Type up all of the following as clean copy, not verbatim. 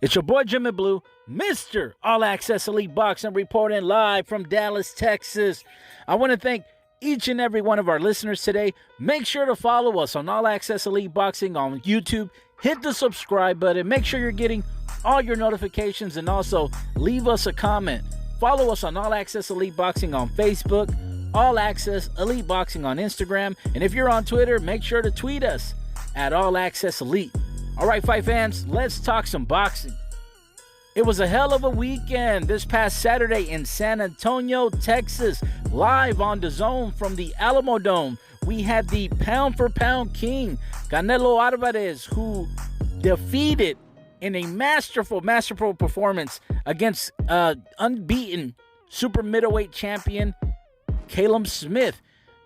It's your boy Jimmy Blue, Mr. All Access Elite Boxing, reporting live from Dallas, Texas. I want to thank each and every one of our listeners today. Make sure to follow us on All Access Elite Boxing on YouTube. Hit the subscribe button. Make sure you're getting all your notifications, and also leave us a comment. Follow us on All Access Elite Boxing on Facebook, All Access Elite Boxing on Instagram, and if you're on Twitter, make sure to tweet us at All Access Elite. All right, fight fans, let's talk some boxing. It was a hell of a weekend this past Saturday in San Antonio, Texas, live on DAZN from the Alamo Dome. We had the pound-for-pound king, Canelo Alvarez, who defeated in a masterful performance against unbeaten super middleweight champion Callum Smith.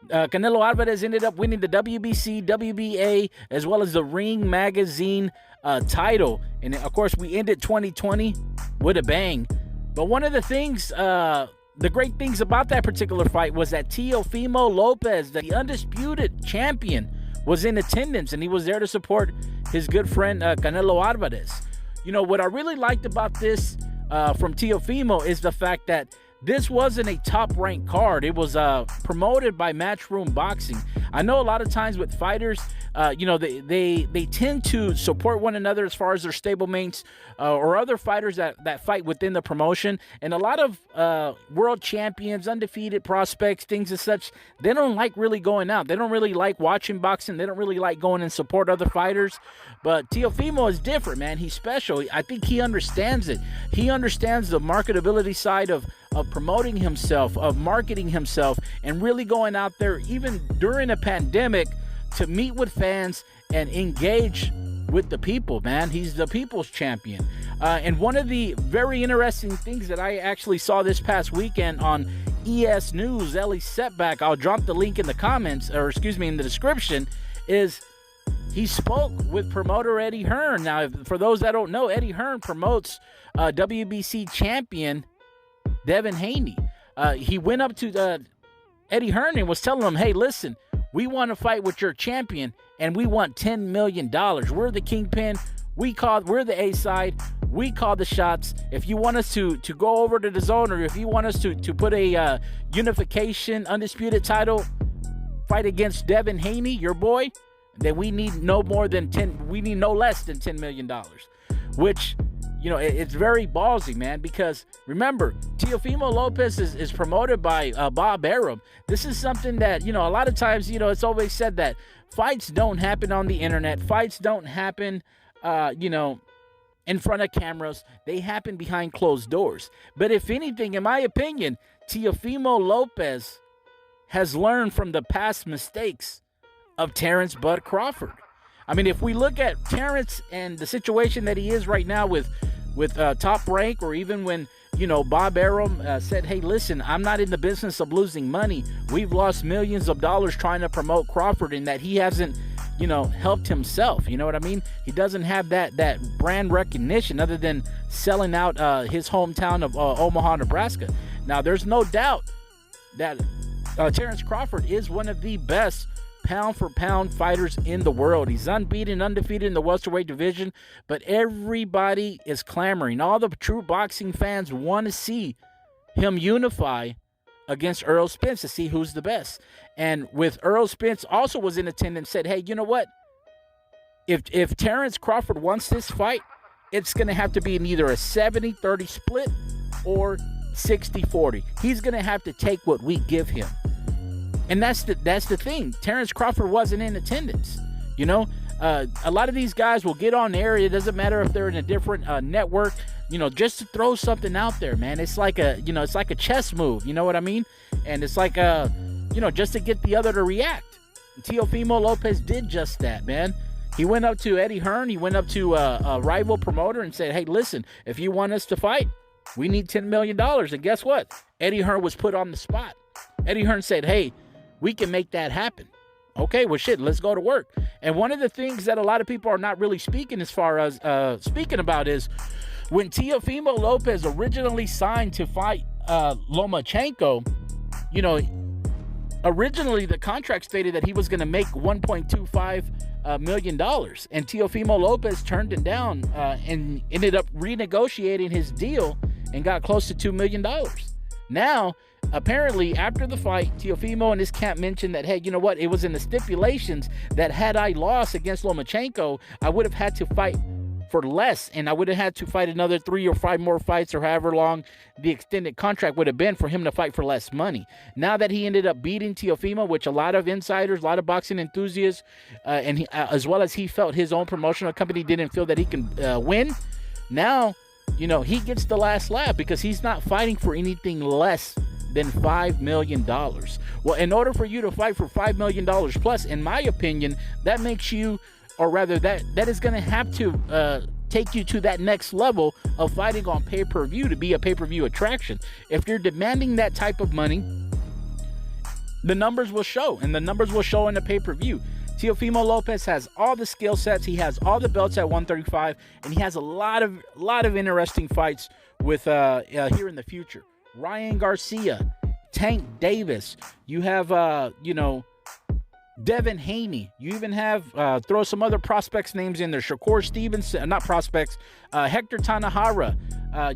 Canelo Alvarez ended up winning the WBC, WBA, as well as the Ring Magazine title. And of course, we ended 2020 with a bang. But one of the things, the great things about that particular fight was that Teofimo Lopez, the undisputed champion, was in attendance, and he was there to support his good friend Canelo Alvarez. You know, what I really liked about this from Teofimo is the fact that this wasn't a top-ranked card. It was promoted by Matchroom Boxing. I know a lot of times with fighters, you know, they tend to support one another as far as their stablemates or other fighters that fight within the promotion. And a lot of world champions, undefeated prospects, things as such, they don't like really going out. They don't really like watching boxing. They don't really like going and support other fighters. But Teofimo is different, man. He's special. I think he understands it. He understands the marketability side of promoting himself, of marketing himself, and really going out there, even during a pandemic, to meet with fans and engage with the people, man. He's the people's champion. And one of the very interesting things that I actually saw this past weekend on ES News, Ellie Setback, I'll drop the link in the comments, or excuse me, in the description, is he spoke with promoter Eddie Hearn. Now, for those that don't know, Eddie Hearn promotes WBC champion Devin Haney. He went up to Eddie Hearn and was telling him, hey, listen, we want to fight with your champion, and we want $10 million. We're the kingpin. We're the A side. We call the shots. If you want us to go over to the zone, or if you want us to put a unification undisputed title fight against Devin Haney, your boy, then we need no less than $10 million. Which, you know, it's very ballsy, man, because remember, Teofimo Lopez is promoted by Bob Arum. This is something that, you know, a lot of times, you know, it's always said that fights don't happen on the internet. Fights don't happen, you know, in front of cameras. They happen behind closed doors. But if anything, in my opinion, Teofimo Lopez has learned from the past mistakes of Terence BUD Crawford. I mean, if we look at Terence and the situation that he is right now with Top Rank, or even when, you know, Bob Arum said, hey, listen, I'm not in the business of losing money. We've lost millions of dollars trying to promote Crawford, and that he hasn't, you know, helped himself. You know what I mean? He doesn't have that brand recognition other than selling out his hometown of Omaha, Nebraska. Now, there's no doubt that Terence Crawford is one of the best pound-for-pound fighters in the world. He's unbeaten, undefeated in the welterweight division, but everybody is clamoring. All the true boxing fans want to see him unify against Errol Spence to see who's the best. And with Errol Spence also was in attendance, said, hey, you know what? If Terence Crawford wants this fight, it's going to have to be in either a 70-30 split or 60-40. He's going to have to take what we give him. And that's the thing. Terence Crawford wasn't in attendance. You know, a lot of these guys will get on air. It doesn't matter if they're in a different network. You know, just to throw something out there, man. It's like it's like a chess move. You know what I mean? And it's like you know, just to get the other to react. Teofimo Lopez did just that, man. He went up to Eddie Hearn. He went up to a rival promoter and said, hey, listen, if you want us to fight, we need $10 million. And guess what? Eddie Hearn was put on the spot. Eddie Hearn said, hey, we can make that happen. Okay, well, shit, let's go to work. And one of the things that a lot of people are not really speaking about is when Teofimo Lopez originally signed to fight Lomachenko, you know, originally the contract stated that he was going to make $1.25 million. And Teofimo Lopez turned it down and ended up renegotiating his deal and got close to $2 million. Now, apparently, after the fight, Teofimo and his camp mentioned that, hey, you know what? It was in the stipulations that had I lost against Lomachenko, I would have had to fight for less, and I would have had to fight another 3 or 5 more fights, or however long the extended contract would have been for him to fight for less money. Now that he ended up beating Teofimo, which a lot of insiders, a lot of boxing enthusiasts, and he, as well as he felt his own promotional company didn't feel that he can win, now, you know, he gets the last laugh because he's not fighting for anything less than $5 million. Well, in order for you to fight for $5 million plus, in my opinion, that makes you, or rather that is going to have to take you to that next level of fighting on pay-per-view to be a pay-per-view attraction. If you're demanding that type of money, the numbers will show, and the numbers will show in the pay-per-view. Teofimo Lopez has all the skill sets, he has all the belts at 135, and he has a lot of interesting fights with here in the future. Ryan Garcia, Tank Davis, you have Devin Haney. You even have, throw some other prospects names in there. Shakur Stevenson, not prospects, Hector Tanahara.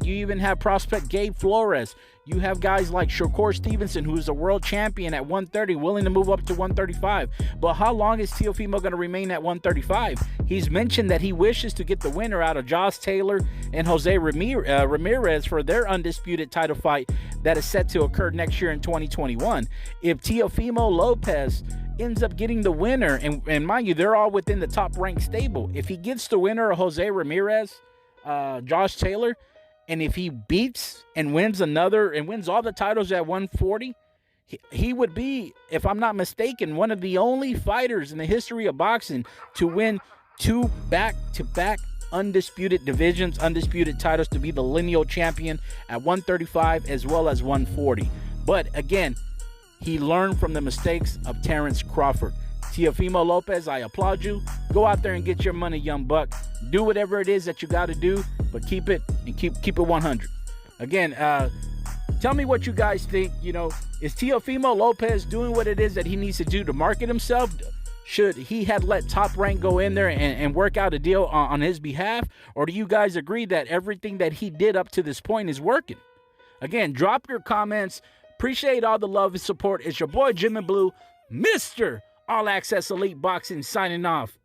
You even have prospect Gabe Flores. You have guys like Shakur Stevenson, who's a world champion at 130, willing to move up to 135. But how long is Teofimo going to remain at 135? He's mentioned that he wishes to get the winner out of Josh Taylor and Jose Ramirez for their undisputed title fight that is set to occur next year in 2021. If Teofimo Lopez ends up getting the winner, and mind you, they're all within the top-ranked stable. If he gets the winner of Jose Ramirez, Josh Taylor, and if he beats and wins all the titles at 140, he would be, if I'm not mistaken, one of the only fighters in the history of boxing to win 2 back-to-back undisputed divisions, undisputed titles, to be the lineal champion at 135 as well as 140. But again, he learned from the mistakes of Terence Crawford. Teofimo Lopez, I applaud you. Go out there and get your money, young buck. Do whatever it is that you got to do, but keep it 100. Again, tell me what you guys think. You know, is Teofimo Lopez doing what it is that he needs to do to market himself? Should he have let Top Rank go in there and work out a deal on his behalf? Or do you guys agree that everything that he did up to this point is working? Again, drop your comments. Appreciate all the love and support. It's your boy Jim and Blue, Mr. All Access Elite Boxing, signing off.